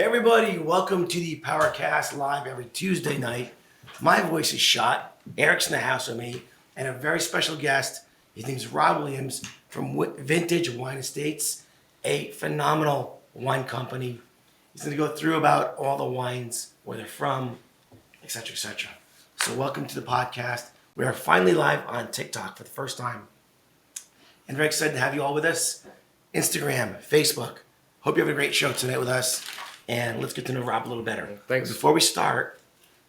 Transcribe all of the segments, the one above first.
Hey everybody, welcome to the PowerCast live every Tuesday night. My voice is shot. Eric's in the house with me, and a very special guest. His name's Rob Williams from Vintage Wine Estates, a phenomenal wine company. He's going to go through about all the wines, where they're from, etc., etc. So welcome to the podcast. We are finally live on TikTok for the first time. And very excited to have you all with us. Instagram, Facebook. Hope you have a great show tonight with us. And let's get to know Rob a little better. Thanks. Before we start,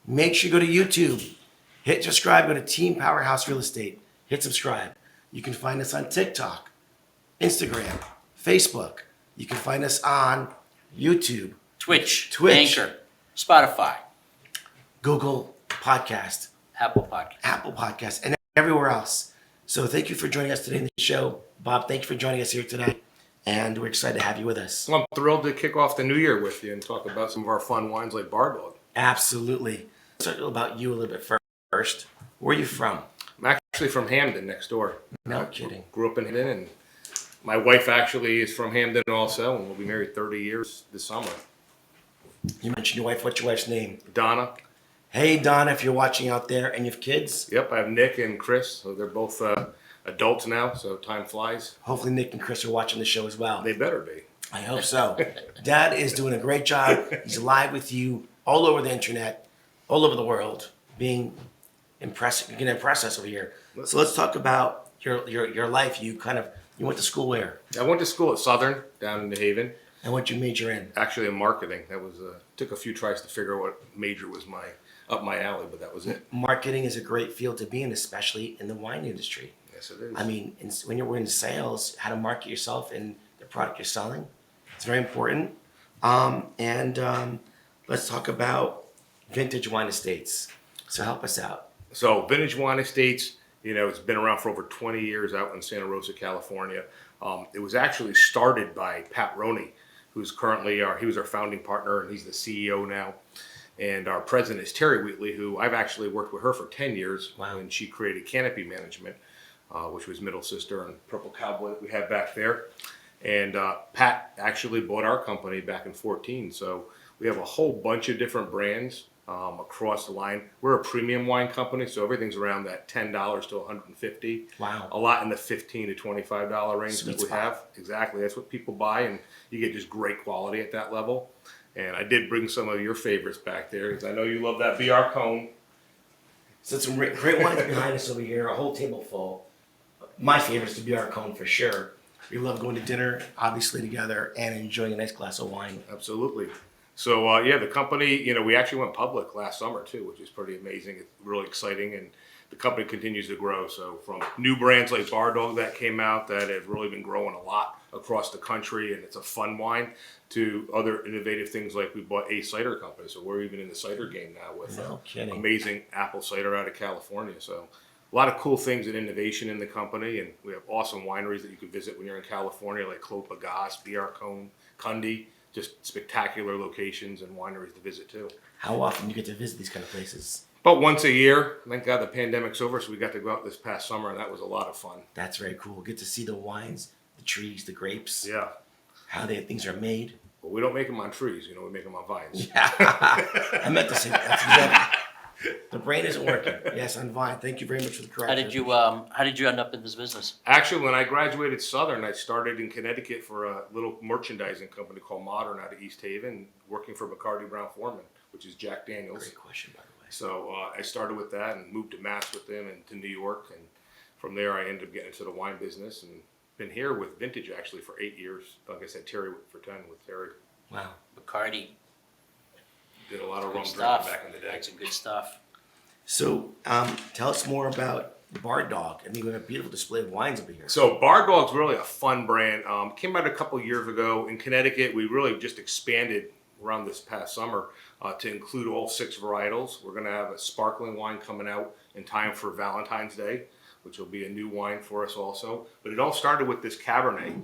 make sure you go to YouTube. Hit subscribe. Go to Team Powerhouse Real Estate. Hit subscribe. You can find us on TikTok, Instagram, Facebook. You can find us on YouTube, Twitch, Twitch. Anchor, Spotify, Google Podcast, Apple Podcast. Apple Podcast, and everywhere else. So thank you for joining us today in the show. Bob, thank you for joining us here today. And we're excited to have you with us. Well, I'm thrilled to kick off the new year with you and talk about some of our fun wines like Bar Dog. Absolutely. Let's talk about you a little bit first. Where are you from? I'm actually from Hamden, next door. No kidding. Grew up in Hamden, and my wife actually is from Hamden also, and we'll be married 30 years this summer. You mentioned your wife. What's your wife's name? Donna. Hey, Donna, if you're watching out there and you have kids. Yep, I have Nick and Chris, so they're both adults now, so time flies. Hopefully Nick and Chris are watching the show as well. They better be. I hope so. Dad is doing a great job. He's live with you all over the internet, all over the world, being impressive. You can impress us over here. So let's talk about your life. You went to school where? I went to school at Southern down in New Haven. And what you major in? Actually in marketing. That was took a few tries to figure out what major was up my alley, but that was it. Marketing is a great field to be in, especially in the wine industry. Yes, it is. I mean, when you're in sales, how to market yourself and the product you're selling, it's very important. Let's talk about Vintage Wine Estates. So help us out. So Vintage Wine Estates, it's been around for over 20 years out in Santa Rosa, California. It was actually started by Pat Roney, who's currently he was our founding partner, and he's the CEO now. And our president is Terry Wheatley, who I've actually worked with her for 10 years. Wow. When she created Canopy Management, which was Middle Sister and Purple Cowboy that we had back there. And Pat actually bought our company back in 2014. So we have a whole bunch of different brands across the line. We're a premium wine company, so everything's around that $10 to $150. Wow. A lot in the $15 to $25 range Sweet that we spot. have. Exactly. That's what people buy, and you get just great quality at that level. And I did bring some of your favorites back there, because I know you love that BR Cone. So some great wines behind us over here, a whole table full. My favorite is the BR Cone for sure. We love going to dinner, obviously, together and enjoying a nice glass of wine. Absolutely. So, the company, we actually went public last summer too, which is pretty amazing. It's really exciting, and the company continues to grow. So from new brands like Bar Dog that came out that have really been growing a lot across the country, and it's a fun wine, to other innovative things like we bought a cider company. So we're even in the cider game now with No kidding. amazing apple cider out of California. So a lot of cool things and innovation in the company, and we have awesome wineries that you can visit when you're in California, like Clos Pegase, BR Cone, Cundy. Just spectacular locations and wineries to visit too. How often do you get to visit these kind of places? About once a year. Thank God the pandemic's over, so we got to go out this past summer, and that was a lot of fun. That's very cool. Get to see the wines, the trees, the grapes, Yeah. how things are made. But we don't make them on trees, we make them on vines. Yeah. I meant to say that. That's exactly. The brain isn't working. Yes, on vine. Thank you very much for the correction. How did you end up in this business? Actually, when I graduated Southern, I started in Connecticut for a little merchandising company called Modern out of East Haven, working for McCarty Brown Foreman, which is Jack Daniels. Great question, by the way. So I started with that and moved to Mass with them and to New York. And from there, I ended up getting into the wine business and been here with Vintage actually for 8 years. Like I said, Terry for 10 with Terry. Wow. Bacardi. Did a lot of rum Good drinking stuff. back in the day. That's some good stuff. So tell us more about Bar Dog. I mean, we have a beautiful display of wines over here. So Bar Dog's really a fun brand. Came out a couple years ago in Connecticut. We really just expanded around this past summer to include all 6 varietals. We're going to have a sparkling wine coming out in time for Valentine's Day, which will be a new wine for us also. But it all started with this Cabernet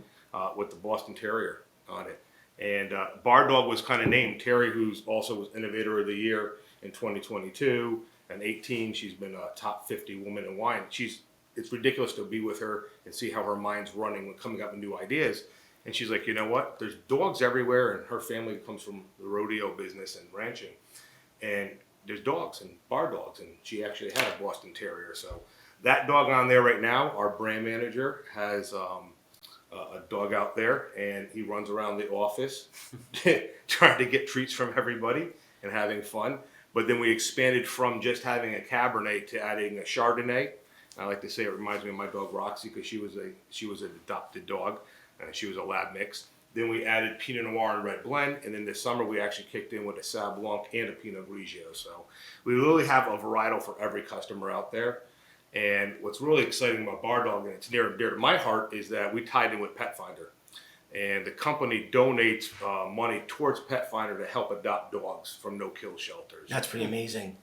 with the Boston Terrier on it. And Bar Dog was kind of named. Terry, who's also was Innovator of the Year in 2022 and 18, she's been a top 50 woman in wine. It's ridiculous to be with her and see how her mind's running when coming up with new ideas. And she's like, you know what? There's dogs everywhere, and her family comes from the rodeo business and ranching, and there's dogs and bar dogs, and she actually had a Boston Terrier. So that dog on there right now, our brand manager has a dog out there, and he runs around the office trying to get treats from everybody and having fun. But then we expanded from just having a Cabernet to adding a Chardonnay. I like to say it reminds me of my dog Roxy because she was an adopted dog. She was a lab mix. Then we added Pinot Noir and Red Blend, and then this summer we actually kicked in with a Sauv Blanc and a Pinot Grigio. So we really have a varietal for every customer out there. And what's really exciting about Bar Dog, and it's near and dear to my heart, is that we tied in with Pet Finder. And the company donates money towards Pet Finder to help adopt dogs from no-kill shelters. That's pretty amazing.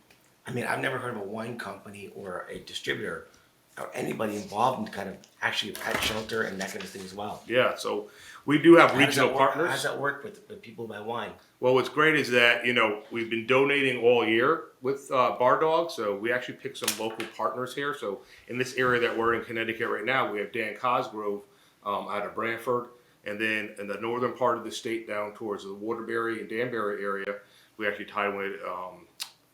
I mean, I've never heard of a wine company or a distributor or anybody involved in kind of actually a pet shelter and that kind of thing as well. Yeah, so we do have How does regional that work? partners. How does that work with people who buy wine? Well, what's great is that, we've been donating all year with Bar Dog, so we actually picked some local partners here. So in this area that we're in Connecticut right now, we have Dan Cosgrove out of Branford, and then in the northern part of the state down towards the Waterbury and Danbury area, we actually tied with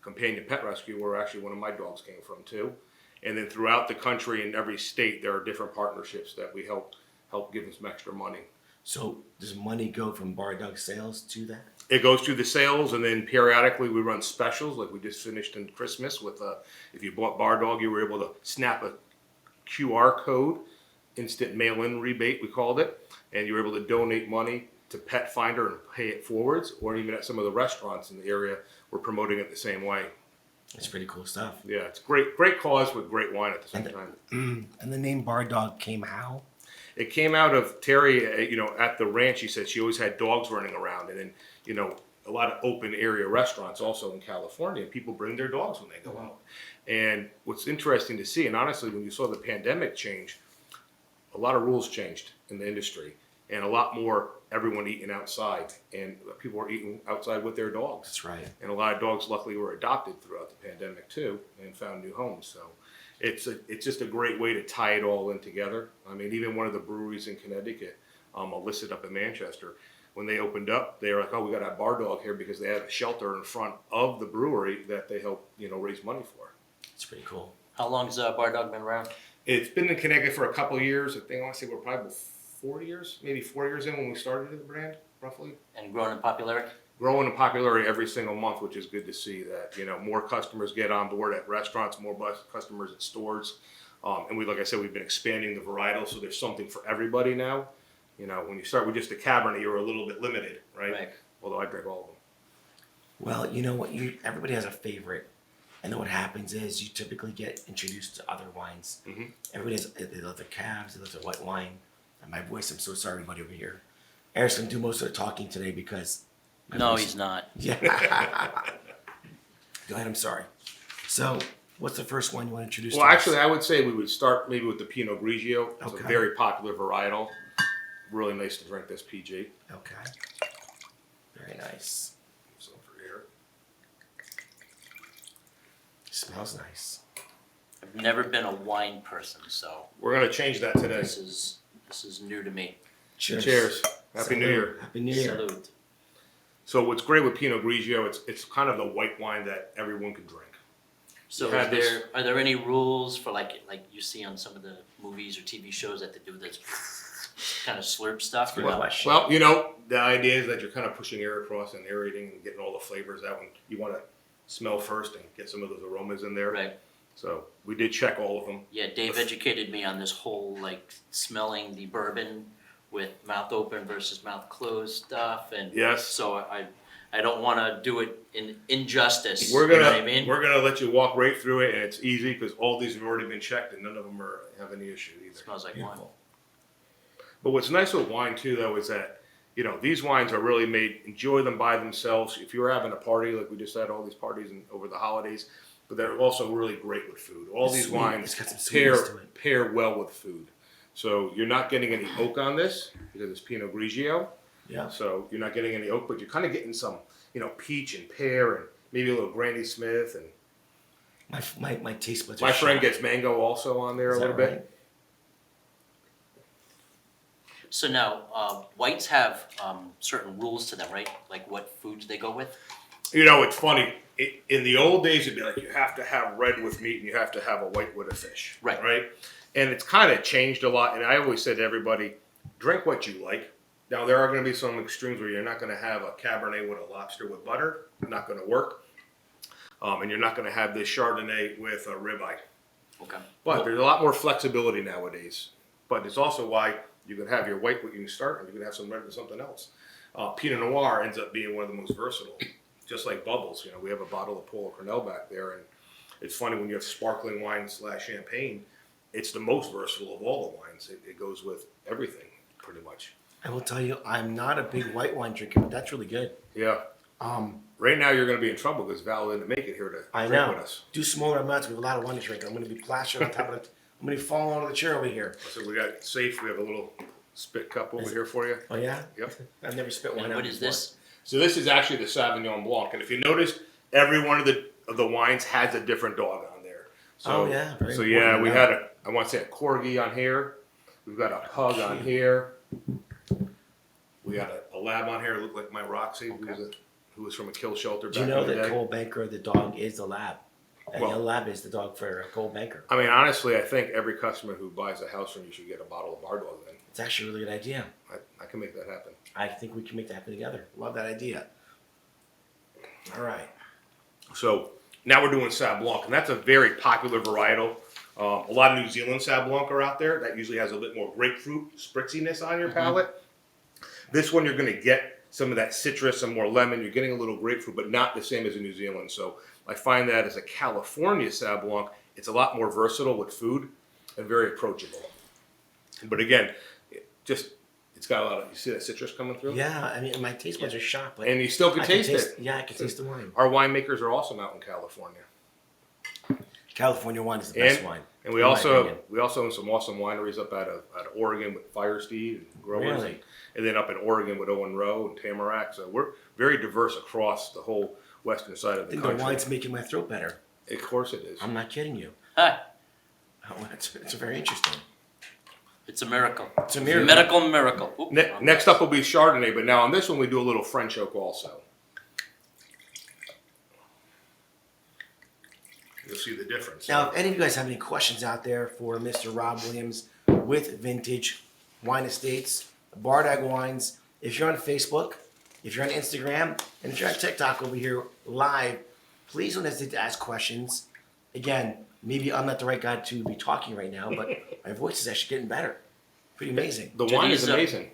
Companion Pet Rescue, where actually one of my dogs came from too. And then throughout the country in every state, there are different partnerships that we help give them some extra money. So does money go from Bar Dog sales to that? It goes through the sales, and then periodically we run specials, like we just finished in Christmas with if you bought Bar Dog, you were able to snap a QR code, instant mail-in rebate, we called it, and you were able to donate money to Pet Finder and pay it forwards, or even at some of the restaurants in the area, we're promoting it the same way. It's pretty cool stuff. Yeah, it's great cause with great wine at the same time. And the name Bar Dog came how? It came out of Terry, at the ranch. She said she always had dogs running around, and then, a lot of open area restaurants also in California. People bring their dogs when they go out. And what's interesting to see, and honestly, when you saw the pandemic change, a lot of rules changed in the industry, and a lot more everyone eating outside, and people were eating outside with their dogs. That's right. And a lot of dogs, luckily, were adopted throughout the pandemic too, and found new homes. So it's just a great way to tie it all in together. I mean, even one of the breweries in Connecticut, listed up in Manchester, when they opened up, they were like, "Oh, we got to have Bar Dog here," because they had a shelter in front of the brewery that they help, raise money for. It's pretty cool. How long's Bar Dog been around? It's been in Connecticut for a couple of years. I want to say we're probably 4 years, maybe 4 years in when we started the brand, roughly. And growing in popularity? Growing in popularity every single month, which is good to see that, more customers get on board at restaurants, more customers at stores. And like I said, we've been expanding the varietal, so there's something for everybody now. When you start with just a Cabernet, you're a little bit limited, right? Right. Although I drink all of them. Well, you know what? Everybody has a favorite. And then what happens is you typically get introduced to other wines. Mm-hmm. Everybody they love their cabs, they love their white wine. And my voice, I'm so sorry, everybody over here. Eric's going to do most of the talking today because... No, he's not. Yeah. Go ahead, I'm sorry. So, what's the first one you want to introduce Well, to actually, us? I would say we would start maybe with the Pinot Grigio. It's Okay. a very popular varietal. Really nice to drink this PG. Okay. Very nice. So for here. Smells nice. I've never been a wine person, so We're going to change that today. this is new to me. Cheers. Cheers. Happy New Year. Happy New Year. Salute. So what's great with Pinot Grigio, it's kind of the white wine that everyone can drink. So You had this- are there any rules for like you see on some of the movies or TV shows that they do this kind of slurp stuff? Or Good no? question. Well, the idea is that you're kind of pushing air across and aerating and getting all the flavors out. And you want to smell first and get some of those aromas in there. Right. So we did check all of them. Yeah, Dave educated me on this whole smelling the bourbon with mouth open versus mouth closed stuff, and Yes. so I don't want to do it in injustice. We're you gonna know what I mean? we're gonna let you walk right through it, and it's easy because all these have already been checked, and none of them have any issue It either. smells like wine. Beautiful. But what's nice with wine too, though, is that these wines are really made. Enjoy them by themselves. If you're having a party, like we just had all these parties over the holidays, but they're also really great with food. All It's these sweet. wines It's got some sweetness to it. pair well with food. So you're not getting any oak on this because it's Pinot Grigio. Yeah. So you're not getting any oak, but you're kind of getting some, peach and pear and maybe a little Granny Smith, and My taste buds are my friend shot. gets mango also on there Is a that little bit. right? So now, whites have certain rules to them, right? Like what foods they go with? You know, it's funny. In the old days, it'd be like you have to have red with meat and you have to have a white with a fish. Right. Right? And it's kind of changed a lot. And I always said to everybody, drink what you like. Now, there are going to be some extremes where you're not going to have a Cabernet with a lobster with butter. Not going to work. And you're not going to have this Chardonnay with a ribeye. Okay. But there's a lot more flexibility nowadays. But it's also why you can have your white with you can start and you can have some red with something else. Pinot Noir ends up being one of the most versatile. Just like bubbles, you know, we have a bottle of Paul Cornell back there, and it's funny when you have sparkling wine / champagne, it's the most versatile of all the wines. It goes with everything, pretty much. I will tell you, I'm not a big white wine drinker, but that's really good. Yeah. Right now, you're going to be in trouble because Val didn't make it here to I drink know. with us. Do smaller amounts. We have a lot of wine to drink. I'm going to be plastered on top of it. I'm going to be falling out of the chair over here. So we got safe. We have a little spit cup over here for you. Oh, yeah? Yep. I've never spit wine And out what is before. this? So this is actually the Sauvignon Blanc, and if you notice, every one of the wines has a different dog on there. So, Oh, yeah, very So yeah, important, we yeah. had I want to say a corgi on here. We've got a pug on here. We got a lab on here. Looked like my Roxy, who was from a kill shelter back Do you know in the that day. Cole Banker, the dog, is the lab? And Well- the lab is the dog for Cole Banker. I mean, honestly, I think every customer who buys a house from you should get a bottle of Bar Dog. Then It's actually a really good idea. I can make that happen. I think we can make that happen together. Love that idea. All right. So now we're doing Sauv Blanc, and that's a very popular varietal. A lot of New Zealand Sauv Blanc are out there. That usually has a bit more grapefruit spritziness on your palate. This one, you're going to get some of that citrus, some more lemon. You're getting a little grapefruit, but not the same as in New Zealand. So I find that as a California Sauv Blanc, it's a lot more versatile with food and very approachable. But again, it's got a lot of, you see that citrus coming through? Yeah, I mean, my taste buds are shot, but And you still can I taste it. Yeah, I can taste the wine. Our winemakers are awesome out in California. California wine is the best wine. And we in my also opinion. own some awesome wineries up out of Oregon with Firesteed and growers, Really? and then up in Oregon with Owen Rowe and Tamarack. So we're very diverse across the whole western side of I the think country. the wine's making my throat better. Of course it is. I'm not kidding you. Hi. Oh, it's very interesting. It's a miracle. It's a miracle. Medical miracle. Oop, wrong Next place. up will be Chardonnay, but now on this one we do a little French oak also. You'll see the difference. Now, if any of you guys have any questions out there for Mr. Rob Williams with Vintage Wine Estates, Bardag Wines, if you're on Facebook, if you're on Instagram, and if you're on TikTok over here live, please don't hesitate to ask questions. Again, maybe I'm not the right guy to be talking right now, but my voice is actually getting better. Pretty amazing. The Do wine is these, amazing.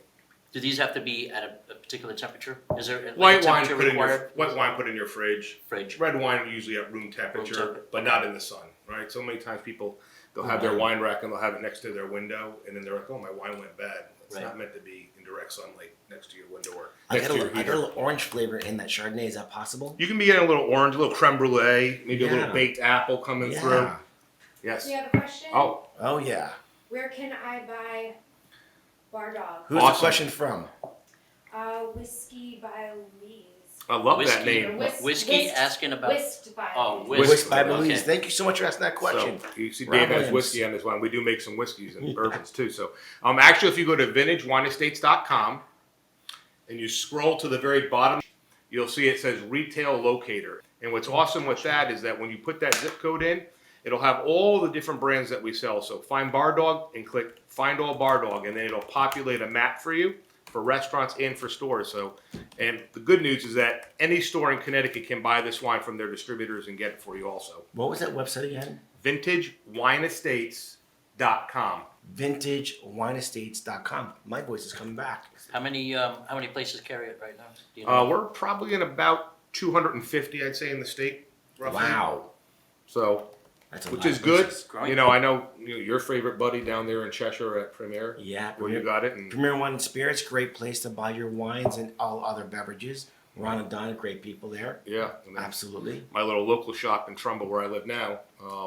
Do these have to be at a particular temperature? Is there like White a wine temperature required? put in your fridge. Fridge. Red wine usually at room temperature, temperature. but not in the sun, right? So many times people, they'll have their wine rack and they'll have it next to their window, and then they're like, oh, my wine went bad. It's Right. not meant to be in direct sunlight next to your window or I next got to your a heater. little orange flavor in that Chardonnay. Is that possible? You can be getting a little orange, a little creme brulee, maybe a Yeah. little baked apple coming through. Yes. Do you have a question? Oh, Oh, yeah. Where can I buy Bar Dog? Who's Awesome. the question from? Whiskey by Louise. I love Whiskey. that name. Whiskey asking about. Whisked by Oh, Louise. Whisk. Whisk by okay. Louise. Thank you so much for asking that question. So you see, Rob Dave has Williams. whiskey on this wine. We do make some whiskeys and bourbons too. So, actually, if you go to vintagewineestates.com and you scroll to the very bottom, you'll see it says Retail Locator. And what's awesome with that is that when you put that zip code in, it'll have all the different brands that we sell. So find Bar Dog and click Find All Bar Dog, and then it'll populate a map for you for restaurants and for stores. So, and the good news is that any store in Connecticut can buy this wine from their distributors and get it for you also. What was that website again? VintageWineestates.com. VintageWineestates.com. My voice is coming back. How many places carry it right now? Do you know? We're probably in about 250, I'd say, in the state, roughly. Wow. So, That's a which lot is of good. places. Growing. You know, I know your favorite buddy down there in Cheshire at Premier. Yeah. Where you got it. And Premier Wine and Spirits, great place to buy your wines and all other beverages. Ron and Donna, great people there. yeah. And then Absolutely. my little local shop in Trumbull where I live now.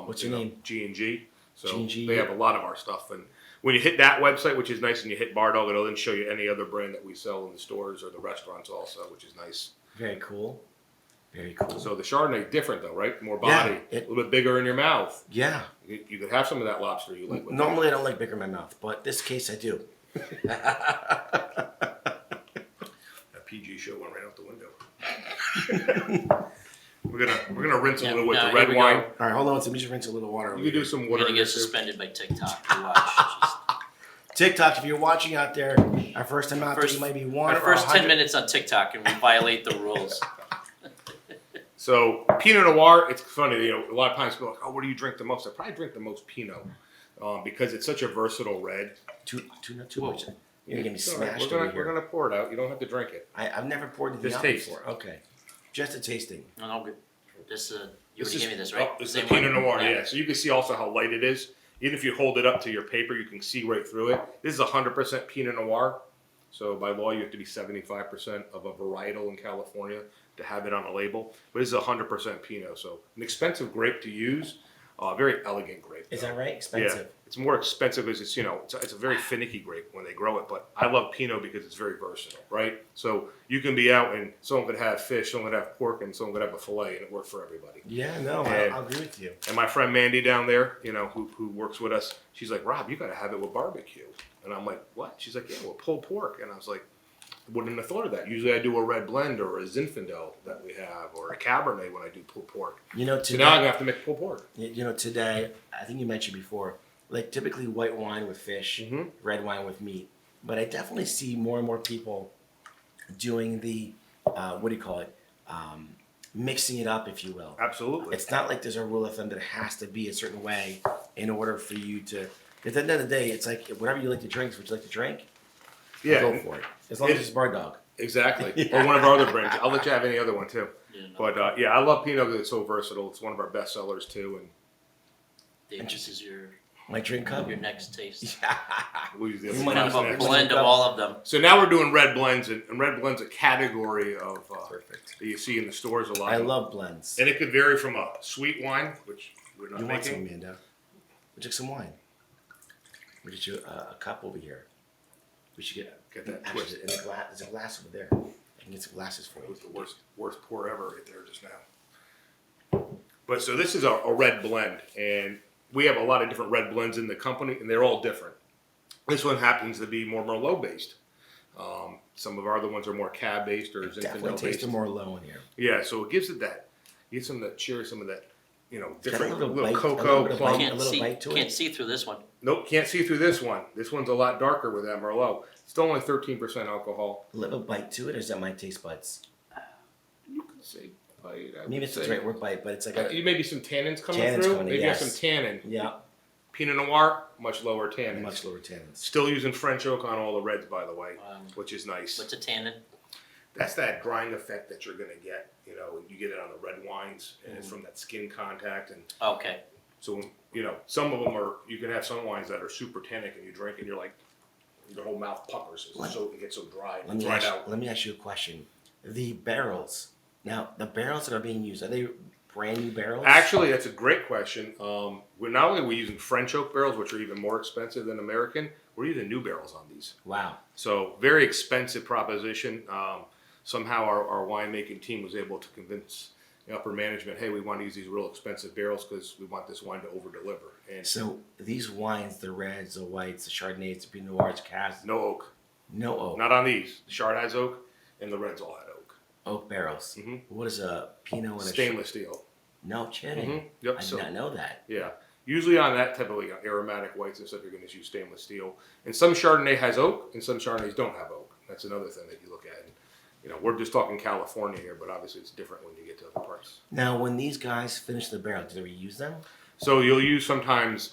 What's your name? G&G. So G&G, they yeah. have a lot of our stuff. And when you hit that website, which is nice, and you hit Bar Dog, it'll then show you any other brand that we sell in the stores or the restaurants also, which is nice. Very cool. Very cool. So the Chardonnay different though, right? More Yeah, body, it- a little bit bigger in your mouth. Yeah. You could have some of that lobster you like with Normally I don't like bigger in my mouth, but this case I do. That PG show went right out the window. we're gonna rinse a little with the here red we wine. go. All right, hold on. Let me just rinse a little water. You can do some We're water. gonna in get there, too. suspended by TikTok. You watch. Just- TikTok, if you're watching out there, our first time out there, you might be one Our or first 10 100. minutes on TikTok and we violate the rules. So Pinot Noir, it's funny. You know, a lot of times people are like, "Oh, what do you drink the most?" I probably drink the most Pinot because it's such a versatile red. Too much. You're gonna get me It's all right. smashed We're over gonna here. pour it out. You don't have to drink it. I've never poured anything Just out taste. before. Okay, just a tasting. No, good. This, you This already is- gave me this, right? Oh, this is the Same one? Pinot Noir, yeah. So you can see also how light it is. Even if you hold it up to your paper, you can see right through it. This is 100% Pinot Noir. So by law, you have to be 75% of a varietal in California to have it on a label. But this is 100% Pinot. So an expensive grape to use, very elegant grape. Is though. that right? Expensive. Yeah, it's more expensive because it's, you know, it's a very finicky grape when they grow it. But I love Pinot because it's very versatile, right? So you can be out and someone could have fish, someone could have pork, and someone could have a fillet, and it works for everybody. Yeah, no, And- I'll agree with you. And my friend Mandy down there, you know, who works with us, she's like, "Rob, you got to have it with barbecue." And I'm like, "What?" She's like, "Yeah, with pulled pork." And I was like, "Wouldn't have thought of that. Usually I do a red blend or a Zinfandel that we have, or a Cabernet when I do pulled pork. You know, So today, now I'm gonna have to make pulled pork." you know, today, I think you mentioned before, like typically white wine with fish, Mhm. red wine with meat. But I definitely see more and more people doing the, what do you call it? Mixing it up, if you will. Absolutely. It's not like there's a rule of thumb that it has to be a certain way in order for you to. At the end of the day, it's like whatever you like to drink, is what you like to drink. Yeah, Go for it. As long as it's bar dog. exactly. Or one of our other brands. I'll let you have any other one too. You know, But yeah, I love Pinot because it's so versatile. It's one of our best sellers too, and Dave, this is your My drink cup. your next taste. we use the You other might Kind ones of a next. blend of all of them. So now we're doing red blends, and red blends a category of Perfect. that you see in the stores a lot. I love blends. And it could vary from a sweet wine, which we're not You want some, making. Amanda? We'll drink some wine. We'll get you a cup over here. We should Get that actually, twist. in the glass. There's a glass over there. I can get some glasses for It you. was the worst pour ever right there just now. But so this is a red blend, and we have a lot of different red blends in the company, and they're all different. This one happens to be more Merlot based. Some of our other ones are more Cab based or Definitely Zinfandel taste based. it more low in here. Yeah, so it gives it that. Gives some of that cherry, some of that, you know, Got a different little little bite, a cocoa, little bit of plum. bite. Can't little see, bite to it? can't see through this one. Nope, can't see through this one. This one's a lot darker with that Merlot. Still only 13% alcohol. A little bite to it, or is that my taste buds? You can say bite. I Maybe would it's the say. right word bite, but it's like a Maybe some tannins coming Tannins through. coming in, Maybe yes. have some tannin. yeah, Pinot Noir, much lower tannins. much lower tannins. Still using French oak on all the reds, by the way, which is nice. What's a tannin? That's that drying effect that you're gonna get. You know, you get it on the red wines, and it's from that skin contact. And Okay. so, you know, some of them are. You can have some wines that are super tannic, and you drink, and you're like, your whole mouth puckers. It's so it gets so dry. Let me dried out. let me ask you a question. The barrels. Now, the barrels that are being used, are they brand new barrels? Actually, that's a great question. We're not only are we using French oak barrels, which are even more expensive than American, we're using new barrels on these. Wow. So very expensive proposition. Somehow our winemaking team was able to convince the upper management, hey, we want to use these real expensive barrels because we want this wine to over deliver. And So these wines, the reds, the whites, the Chardonnays, the Pinot Noirs, Cabs, no oak, no oak. not on these. The Chard has oak, and the reds all had oak. Oak barrels. Mhm. What is a Pinot and a Stainless steel. No kidding. Mhm. Yep. I did So not know that. yeah, usually on that type of like aromatic whites and stuff, you're going to use stainless steel. And some Chardonnay has oak, and some Chardonnays don't have oak. That's another thing that you look at. And, you know, we're just talking California here, but obviously it's different when you get to other parts. Now, when these guys finish the barrel, do they reuse them? So you'll use sometimes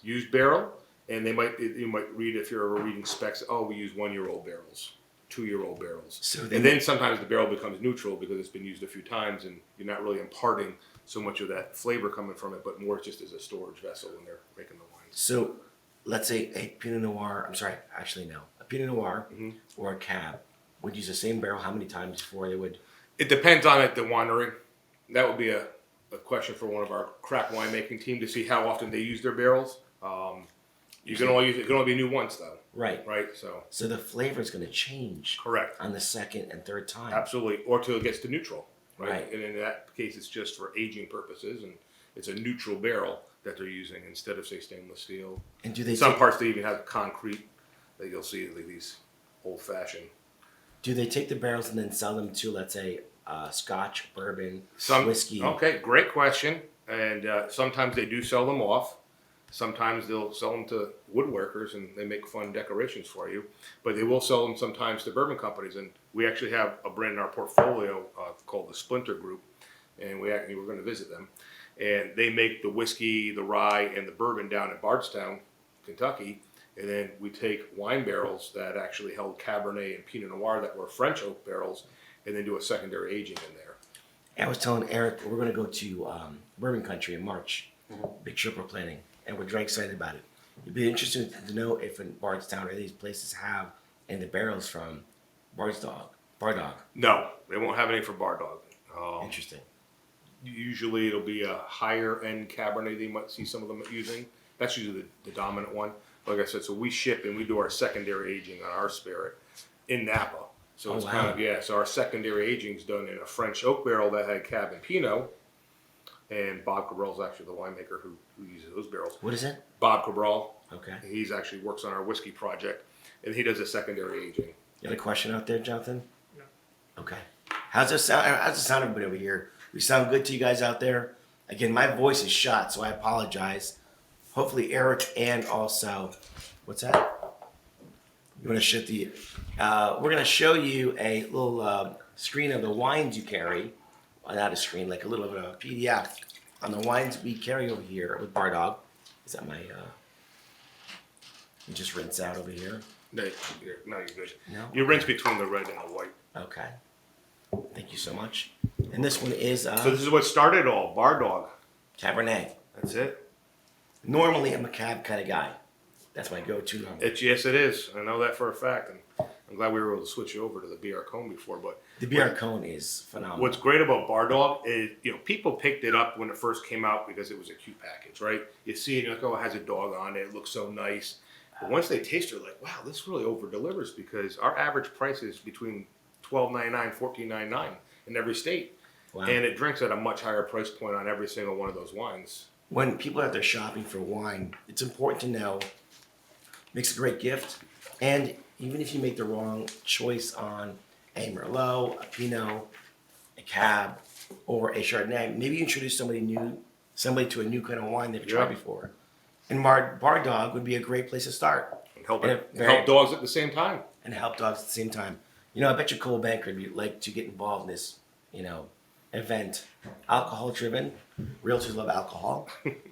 used barrel, and you might read if you're ever reading specs. Oh, we use 1-year-old barrels, 2-year-old barrels, So and then sometimes the barrel becomes neutral because it's been used a few times, and you're not really imparting so much of that flavor coming from it, but more just as a storage vessel when they're making the wines. So let's say a Pinot Noir, I'm sorry, actually no. A Pinot Noir Mhm. or a Cab would use the same barrel how many times before they would? It depends on the winery. That would be a question for one of our crack winemaking team to see how often they use their barrels. You can only use it can only be new once though, Right. right? So So the flavor is going to change correct. on the second and third time. Absolutely, or till it gets to neutral, right? Right. And in that case, it's just for aging purposes, and it's a neutral barrel that they're using instead of say stainless steel. And do they Some take- parts they even have concrete that you'll see like these old-fashioned. Do they take the barrels and then sell them to, let's say, Scotch, bourbon, Some whiskey? Okay, great question. And sometimes they do sell them off. Sometimes they'll sell them to woodworkers and they make fun decorations for you. But they will sell them sometimes to bourbon companies. And we actually have a brand in our portfolio called the Splinter Group, and we're going to visit them. And they make the whiskey, the rye, and the bourbon down in Bardstown, Kentucky. And then we take wine barrels that actually held Cabernet and Pinot Noir that were French oak barrels, and then do a secondary aging in there. I was telling Eric we're going to go to bourbon country in March. Big trip we're planning, and we're very excited about it. It'd be interesting to know if in Bardstown or these places have any of the barrels from Bardog. No, they won't have any for Bar Dog. Interesting. Usually it'll be a higher end Cabernet they might see some of them using. That's usually the dominant one. Like I said, so we ship and we do our secondary aging on our spirit in Napa. So it's kind of, so our secondary aging is done in a French oak barrel that had Cab and Pinot. And Bob Cabral's actually the winemaker who uses those barrels. What is it? Bob Cabral. Okay. He's actually works on our whiskey project, and he does a secondary aging. You got a question out there, Jonathan? No. Okay. How's it sound? How's it sound, everybody over here? We sound good to you guys out there? Again, my voice is shot, so I apologize. Hopefully, Eric and also, what's that? You want to show the? We're gonna show you a little screen of the wines you carry. Well, not a screen, like a little bit of a PDF on the wines we carry over here with Bar Dog. Is that my? You just rinse out over here. No, you're good. No? You rinse between the red and the white. Okay. Thank you so much. And this one is So this is what started all, Bar Dog. Cabernet. That's it. Normally, I'm a cab kind of guy. That's my go-to. Yes, it is. I know that for a fact, and I'm glad we were able to switch you over to the BR Cone before. But The BR Cone is phenomenal. what's great about Bar Dog is, people picked it up when it first came out because it was a cute package, right? You see it, you're like, oh, it has a dog on it. It looks so nice. But once they taste it, they're like, wow, this really over-delivers because our average price is between $12.99, $14.99 in every state. Wow. And it drinks at a much higher price point on every single one of those wines. When people are out there shopping for wine, it's important to know makes a great gift. And even if you make the wrong choice on a Merlot, a Pinot, a Cab, or a Chardonnay, maybe you introduce somebody to a new kind of wine they've tried before. And Bar Dog would be a great place to start. And help dogs at the same time. And help dogs at the same time. I bet you Cole Banker would like to get involved in this, event. Alcohol driven. Realtors love alcohol.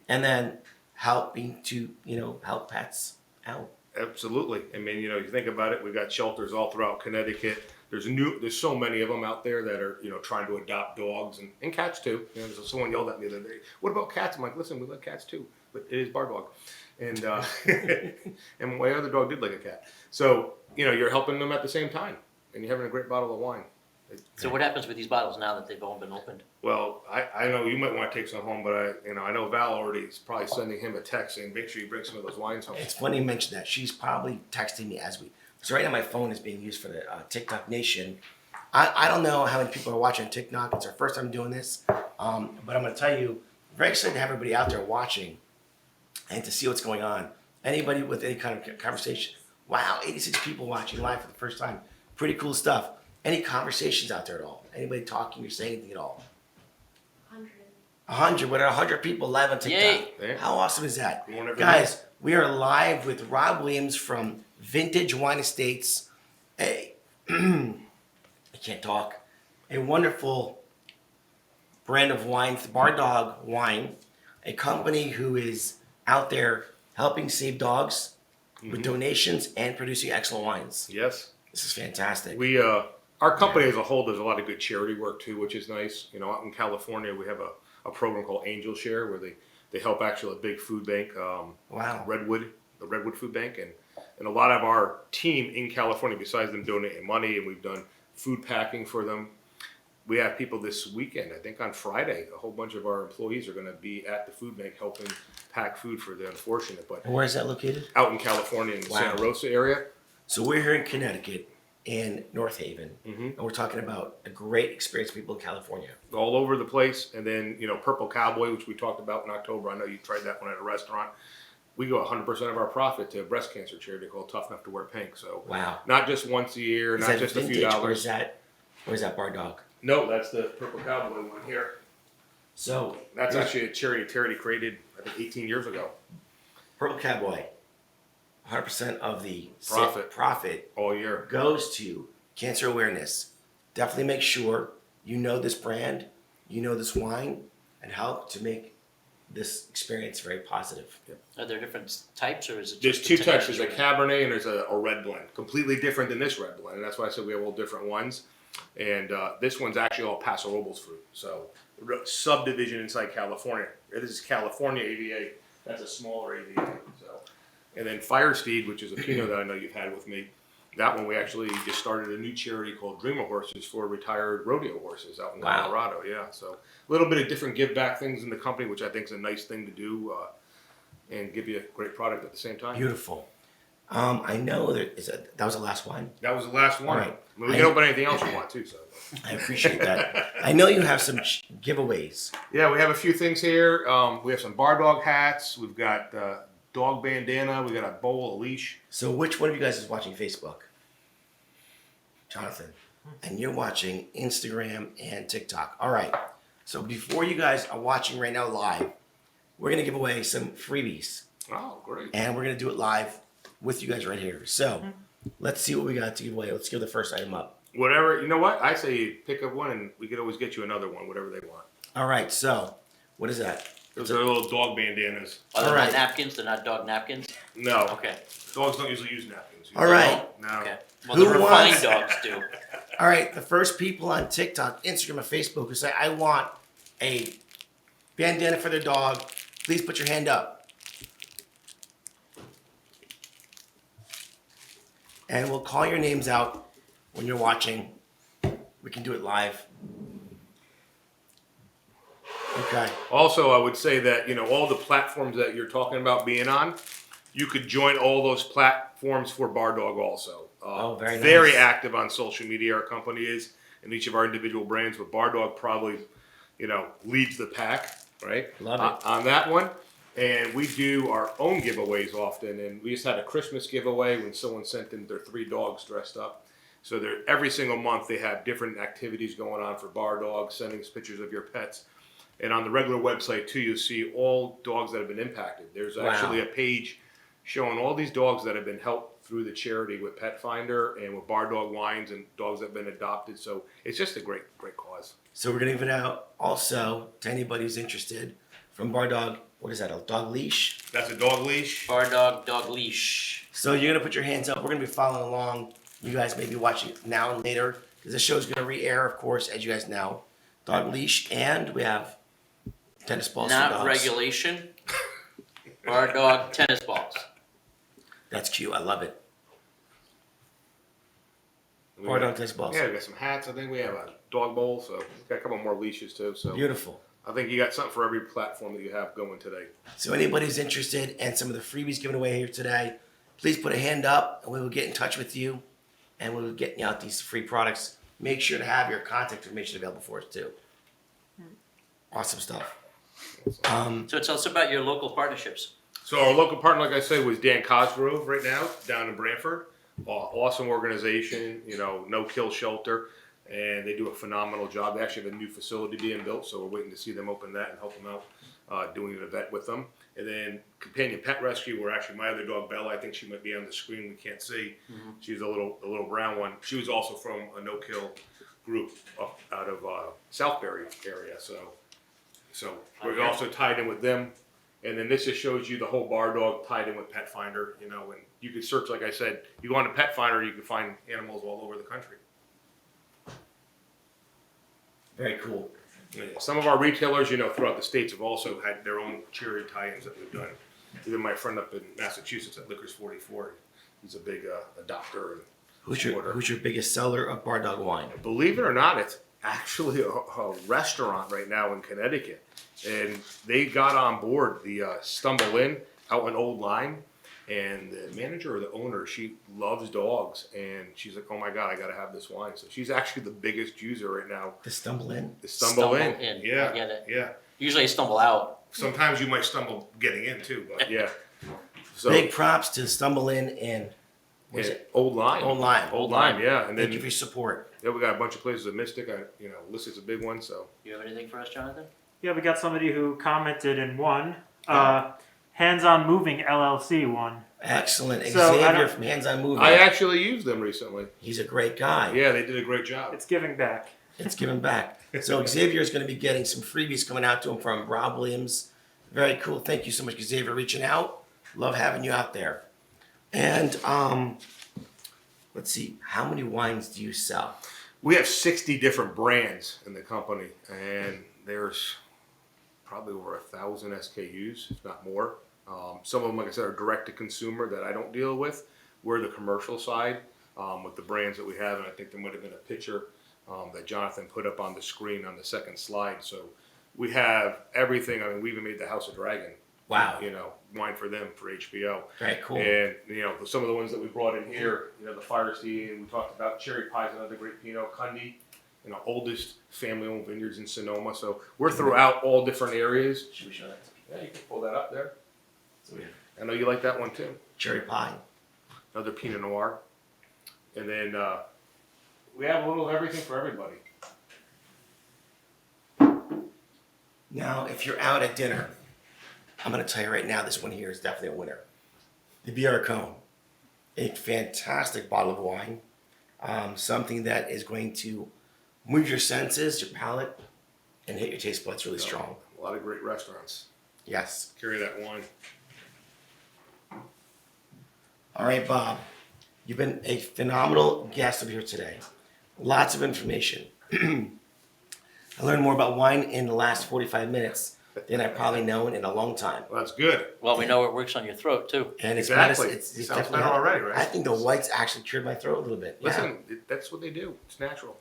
And then helping to, help pets out. Absolutely. I mean, you think about it, we've got shelters all throughout Connecticut. There's so many of them out there that are, trying to adopt dogs and cats too. Someone yelled at me the other day, what about cats? I'm like, listen, we like cats too, but it is Bar Dog. And, and my other dog did like a cat. So, you're helping them at the same time and you're having a great bottle of wine. So what happens with these bottles now that they've all been opened? Well, I know you might want to take some home, but I know Val already is probably sending him a text saying, make sure you bring some of those wines home. It's funny you mention that. She's probably texting me so right now my phone is being used for the TikTok Nation. I don't know how many people are watching TikTok. It's our first time doing this. But I'm going to tell you, very excited to have everybody out there watching and to see what's going on. Anybody with any kind of conversation. Wow, 86 people watching live for the first time. Pretty cool stuff. Any conversations out there at all? Anybody talking or saying anything at all? 100. What are 100 people live on TikTok? Yay. How awesome is that? Every Guys, day. we are live with Rob Williams from Vintage Wine Estates. I can't talk. A wonderful brand of wines, Bar Dog Wine, a company who is out there helping save dogs with donations and producing excellent wines. Yes. This is fantastic. Our company as a whole does a lot of good charity work too, which is nice. Out in California, we have a program called Angel Share where they help actually a big food bank, Wow. the Redwood Food Bank, and a lot of our team in California, besides them donating money, and we've done food packing for them. We have people this weekend, I think on Friday, a whole bunch of our employees are going to be at the food bank helping pack food for the unfortunate. But And where is that located? out in California in the Santa Rosa area. So we're here in Connecticut, in North Haven, and we're talking about a great experience for people in California. All over the place. And then, Purple Cowboy, which we talked about in October. I know you tried that one at a restaurant. we go 100% of our profit to a breast cancer charity called Tough Enough to Wear Pink. So Wow. not just once a year, Is not that just a few vintage, dollars. or is that Bar Dog? No, that's the Purple Cowboy one here. So That's actually a charity created, I think, 18 years ago. Purple Cowboy, 100% of the profit All year. goes to cancer awareness. Definitely make sure you know this brand, you know this wine, and help to make this experience very positive. Are there different types, or is it There's just two the types. There's a Tennessee? Cabernet and there's a red blend. Completely different than this red blend. And that's why I said we have all different ones. And this one's actually all Paso Robles fruit. So subdivision inside California. This is California AVA. That's a smaller AVA. So, and then Firesteed, which is a Pinot that I know you've had with me. That one we actually just started a new charity called Dreamer Horses for retired rodeo horses out in Wow. Colorado. Yeah, so a little bit of different give back things in the company, which I think is a nice thing to do, and give you a great product at the same time. Beautiful. I know that that was the last wine. That was the last one. All right. I mean, we can open anything else you want too. So I appreciate that. I know you have some giveaways. yeah, we have a few things here. We have some bar dog hats. We've got dog bandana. We got a bowl, a leash. So which one of you guys is watching Facebook? Jonathan. And you're watching Instagram and TikTok. All right. So before you guys are watching right now live, we're going to give away some freebies. Oh, great. And we're going to do it live with you guys right here. So let's see what we got to give away. Let's give the first item up. Whatever, you know what? I say you pick up one and we could always get you another one, whatever they want. All right. So what is that? Those are little dog bandanas. Are they All right. not napkins? They're not dog napkins? No. Okay. Dogs don't usually use napkins. All right. No. Okay. Well, Who the refined wants- dogs do. All right. The first people on TikTok, Instagram, and Facebook who say, I want a bandana for their dog, please put your hand up. And we'll call your names out when you're watching. We can do it live. Okay. Also, I would say that, you know, all the platforms that you're talking about being on, you could join all those platforms for Bar Dog also. Oh, very nice. Very active on social media, our company is, and each of our individual brands, but Bar Dog probably, you know, leads the pack, right? Love it. On that one. And we do our own giveaways often, and we just had a Christmas giveaway when someone sent in their 3 dogs dressed up. So they're, every single month they have different activities going on for Bar Dogs, sending us pictures of your pets. And on the regular website too, you'll see all dogs that have been impacted. There's actually Wow. a page showing all these dogs that have been helped through the charity with Pet Finder and with Bar Dog Wines and dogs that have been adopted. So it's just a great cause. So we're going to give it out also to anybody who's interested from Bar Dog. What is that? A dog leash? That's a dog leash. Bar dog, dog leash. So you're going to put your hands up. We're going to be following along. You guys may be watching now and later because this show is going to re-air, of course, as you guys know. Dog leash, and we have tennis balls for Not dogs. regulation. Bar dog, tennis balls. That's cute. I love it. Bar dog tennis balls. Yeah, we got some hats. I think we have a dog bowl. So we've got a couple more leashes too. So Beautiful. I think you got something for every platform that you have going today. So anybody who's interested in some of the freebies given away here today, please put a hand up and we will get in touch with you and we will get you out these free products. Make sure to have your contact information available for us too. Awesome stuff. So tell us about your local partnerships. So our local partner, like I said, was Dan Cosgrove right now down in Brantford. Awesome organization, you know, no kill shelter, and they do a phenomenal job. They actually have a new facility being built, so we're waiting to see them open that and help them out doing an event with them. And then Companion Pet Rescue, where actually my other dog Bella, I think she might be on the screen. We can't see. She's a little brown one. She was also from a no kill group up out of Southbury area. So we're Okay. also tied in with them. And then this just shows you the whole Bar Dog tied in with Pet Finder, you know, and you can search, like I said, you go on to Pet Finder, you can find animals all over the country. Very cool. Yeah, some of our retailers, you know, throughout the states have also had their own charity tie-ins that we've done. Even my friend up in Massachusetts at Liquors 44, he's a big adopter and Who's supporter. your biggest seller of Bar Dog wine? Believe it or not, it's actually a restaurant right now in Connecticut. And they got on board the Stumble Inn out in Old Line. And the manager or the owner, she loves dogs. And she's like, oh my God, I got to have this wine. So she's actually the biggest user right now. The Stumble In? The Stumble Inn. In. Yeah. I get it. Yeah. Usually I stumble out. Sometimes you might stumble getting in too, but yeah. So Big props to Stumble In and what is yeah, it? Old Lime. Old Lime. Old Lime, yeah. And Thank then you for your support. yeah, we got a bunch of places at Mystic. Listic's a big one, so. You have anything for us, Jonathan? Yeah, we got somebody who commented in one. Hands On Moving LLC one. Excellent. So, I Xavier don't- from Hands On Moving. I actually used them recently. He's a great guy. Yeah, they did a great job. It's giving back. It's giving back. So Xavier is going to be getting some freebies coming out to him from Rob Williams. Very cool. Thank you so much, Xavier, reaching out. Love having you out there. And let's see, how many wines do you sell? We have 60 different brands in the company, and there's probably over 1,000 SKUs, if not more. Some of them, like I said, are direct to consumer that I don't deal with. We're the commercial side with the brands that we have, and I think there might have been a picture that Jonathan put up on the screen on the second slide. So we have everything. I mean, we even made the House of Dragon. Wow. Wine for them for HBO. Very cool. And some of the ones that we brought in here, the Firestein, we talked about Cherry Pie's another great Pinot, Cundy, oldest family-owned vineyards in Sonoma. So we're throughout all different areas. Should we show that? Yeah, you can pull that up there. So we have I know you like that one too. cherry pie. Another Pinot Noir. And then we have a little of everything for everybody. Now, if you're out at dinner, I'm going to tell you right now, this one here is definitely a winner. The Biarcone, a fantastic bottle of wine, something that is going to move your senses, your palate, and hit your taste buds really strong. A lot of great restaurants Yes. carry that wine. All right, Bob. You've been a phenomenal guest over here today. Lots of information. I learned more about wine in the last 45 minutes than I've probably known in a long time. Well, that's good. Well, we know it works on your throat too. And it's Exactly. It's Sounds definitely better already, right? I think the whites actually cured my throat a little bit. Listen, that's what they do. It's natural.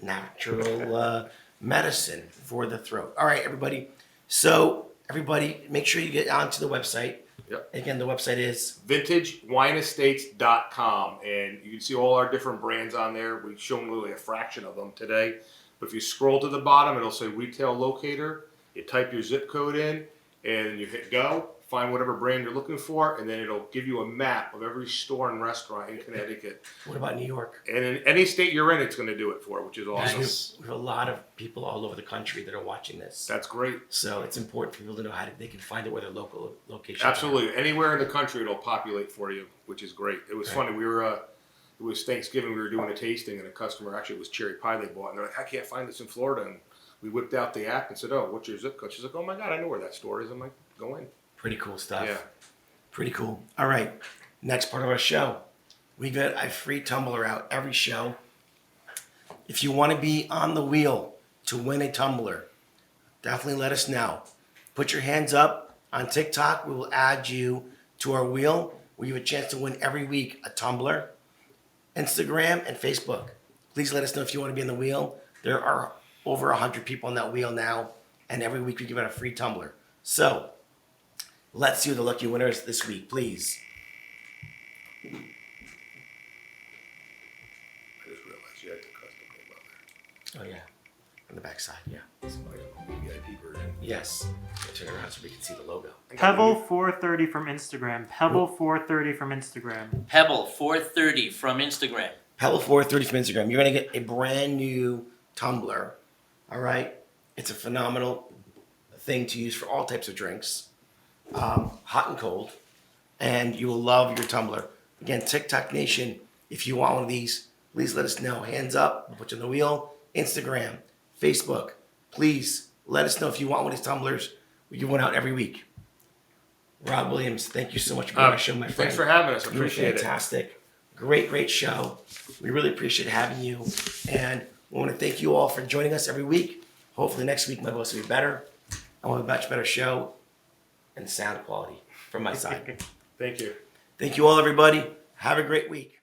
Natural medicine for the throat. All right, everybody. So, everybody, make sure you get onto the website. Yep. Again, the website is VintageWineEstates.com, and you can see all our different brands on there. We've shown really a fraction of them today. But if you scroll to the bottom, it'll say Retail Locator. You type your zip code in, and you hit go. Find whatever brand you're looking for, and then it'll give you a map of every store and restaurant in Connecticut. what about New York? And in any state you're in, it's going to do it for, which is awesome. We have a lot of people all over the country that are watching this. That's great. So it's important for people to know they can find it where their local locations are. Absolutely. Anywhere in the country, it'll populate for you, which is great. It was funny. It was Thanksgiving. We were doing a tasting, and a customer, actually it was cherry pie they bought, and they're like, I can't find this in Florida. And we whipped out the app and said, oh, what's your zip code? She's like, oh my God, I know where that store is. I'm like, go in. Pretty cool stuff. Yeah. Pretty cool. All right. Next part of our show. We get a free tumbler out every show. If you want to be on the wheel to win a tumbler, definitely let us know. Put your hands up on TikTok. We will add you to our wheel. We have a chance to win every week a tumbler. Instagram and Facebook. Please let us know if you want to be on the wheel. There are over 100 people on that wheel now, and every week we give out a free tumbler. So, let's see who the lucky winner is this week, please. I just realized you had the custom name on there. Oh, yeah. On the back side, yeah. Somebody on the VIP version. Yes. Turn around so we can see the logo. Pebble 430 from Instagram. Pebble 430 from Instagram. Pebble 430 from Instagram. Pebble 430 from Instagram. You're going to get a brand new tumbler. All right? It's a phenomenal thing to use for all types of drinks, hot and cold. And you will love your tumbler. Again, TikTok Nation, if you want one of these, please let us know. Hands up. We'll put you on the wheel. Instagram, Facebook. Please let us know if you want one of these tumblers. We give one out every week. Rob Williams, thank you so much for being on our show, my friend. Thanks for having us. I You were appreciate it. fantastic. Great show. We really appreciate having you. And we want to thank you all for joining us every week. Hopefully next week my voice will be better. I want a much better show and sound quality from my side. Thank you. Thank you all, everybody. Have a great week.